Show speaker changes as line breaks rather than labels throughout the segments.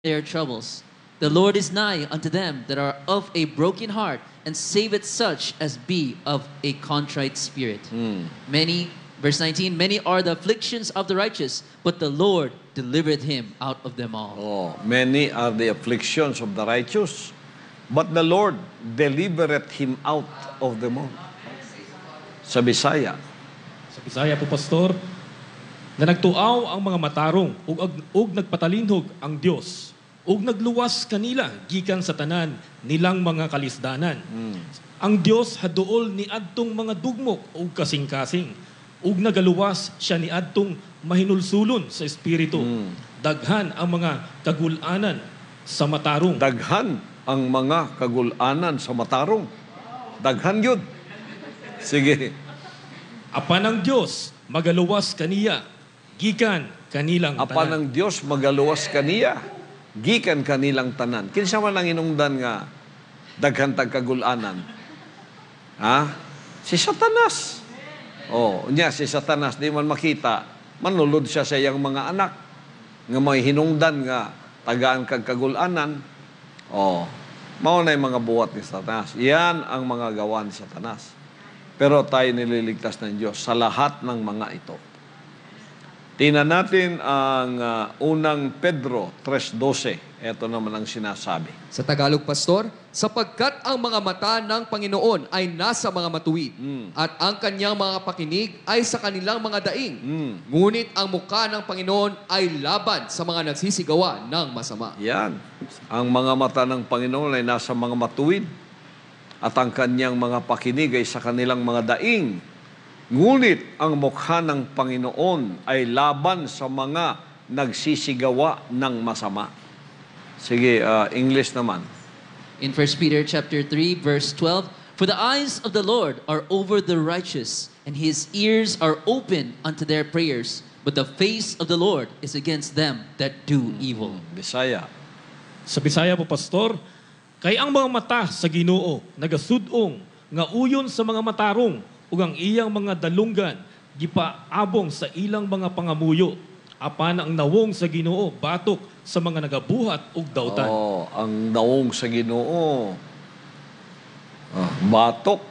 their troubles. The Lord is nigh unto them that are of a broken heart, and saveth such as be of a contrite spirit. Many, verse 19, many are the afflictions of the righteous, but the Lord delivereth him out of them all.
Oh, many are the afflictions of the righteous, but the Lord delivereth him out of them all. Sa Bisaya.
Sa Bisaya po, Pastor, na nagtuaw ang mga matarong ug nagpatalinhog ang Dios ug nagluwas kanila gikan sa tanan nilang mga kalisdanan. Ang Dios haduol ni adtong mga dugmok ug kasing-kasing ug nagaluwas siya ni adtong mahinulsulon sa espiritu. Daghan ang mga kagulanan sa matarong.
Daghan ang mga kagulanan sa matarong. Daghan yun. Sige.
Apan ang Dios magaluwas kaniya gikan kanilang
Apan
tanan.
ang Dios magaluwas kaniya gikan kanilang tanan. Kinsa man ang inungdan nga daghan tag kagulanan? Ha? Si Satanas. Oh, unya si Satanas di man makita, manulod siya sa iyang mga anak nga may hinungdan nga tagaan kag kagulanan. Oh, mao na yung mga buhat ni Satanas. Yan ang mga gawa ni Satanas. Pero tayo nililigtas ng Diyos sa lahat ng mga ito. Tingnan natin ang unang Pedro 3:12. Ito naman ang sinasabi.
Sa Tagalog, Pastor, sapagkat ang mga mata ng Panginoon ay nasa mga matuwid at ang kanyang mga pakinig ay sa kanilang mga daing. Ngunit ang mukha ng Panginoon ay laban sa mga nagsisigawa ng masama.
Yan. Ang mga mata ng Panginoon ay nasa mga matuwid at ang kanyang mga pakinig ay sa kanilang mga daing. Ngunit ang mukha ng Panginoon ay laban sa mga nagsisigawa ng masama. Sige, English naman.
In 1 Peter chapter 3, verse 12, for the eyes of the Lord are over the righteous, and his ears are open unto their prayers, but the face of the Lord is against them that do evil.
Bisaya.
Sa Bisaya po, Pastor, kay ang mga mata sa Ginoo nagasudong nga uyon sa mga matarong ug ang iyang mga dalunggan gipaabong sa ilang mga pangamuyo. Apan ang nawong sa Ginoo batok sa mga nagabuhat ug dawtan.
Oh, ang nawong sa Ginoo batok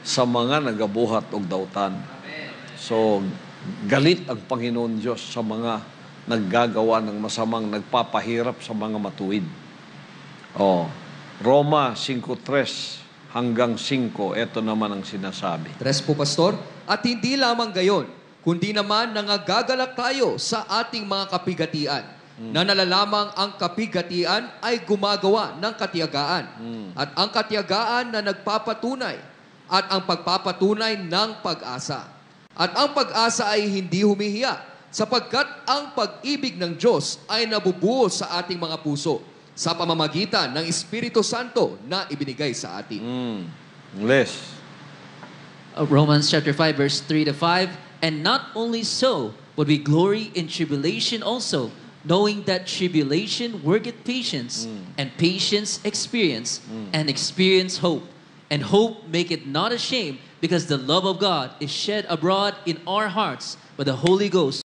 sa mga nagabuhat ug dawtan. So, galit ang Panginoon Diyos sa mga naggagawa ng masamang nagpapahirap sa mga matuwid. Oh, Roma 5:3 hanggang 5, ito naman ang sinasabi.
Tres po, Pastor, at hindi lamang gayon, kundi naman nangagagalak tayo sa ating mga kapigatian, na nalalamang ang kapigatian ay gumagawa ng katiyagaan, at ang katiyagaan na nagpapatunay, at ang pagpapatunay ng pag-asa. At ang pag-asa ay hindi humihiya, sapagkat ang pag-ibig ng Diyos ay nabubuo sa ating mga puso, sa pamamagitan ng Espiritu Santo na ibinigay sa atin.
Les.
Romans chapter 5, verse 3 to 5, and not only so, but we glory in tribulation also, knowing that tribulation worketh patience, and patience experience, and experience hope. And hope maketh not ashamed, because the love of God is shed abroad in our hearts by the Holy Ghost,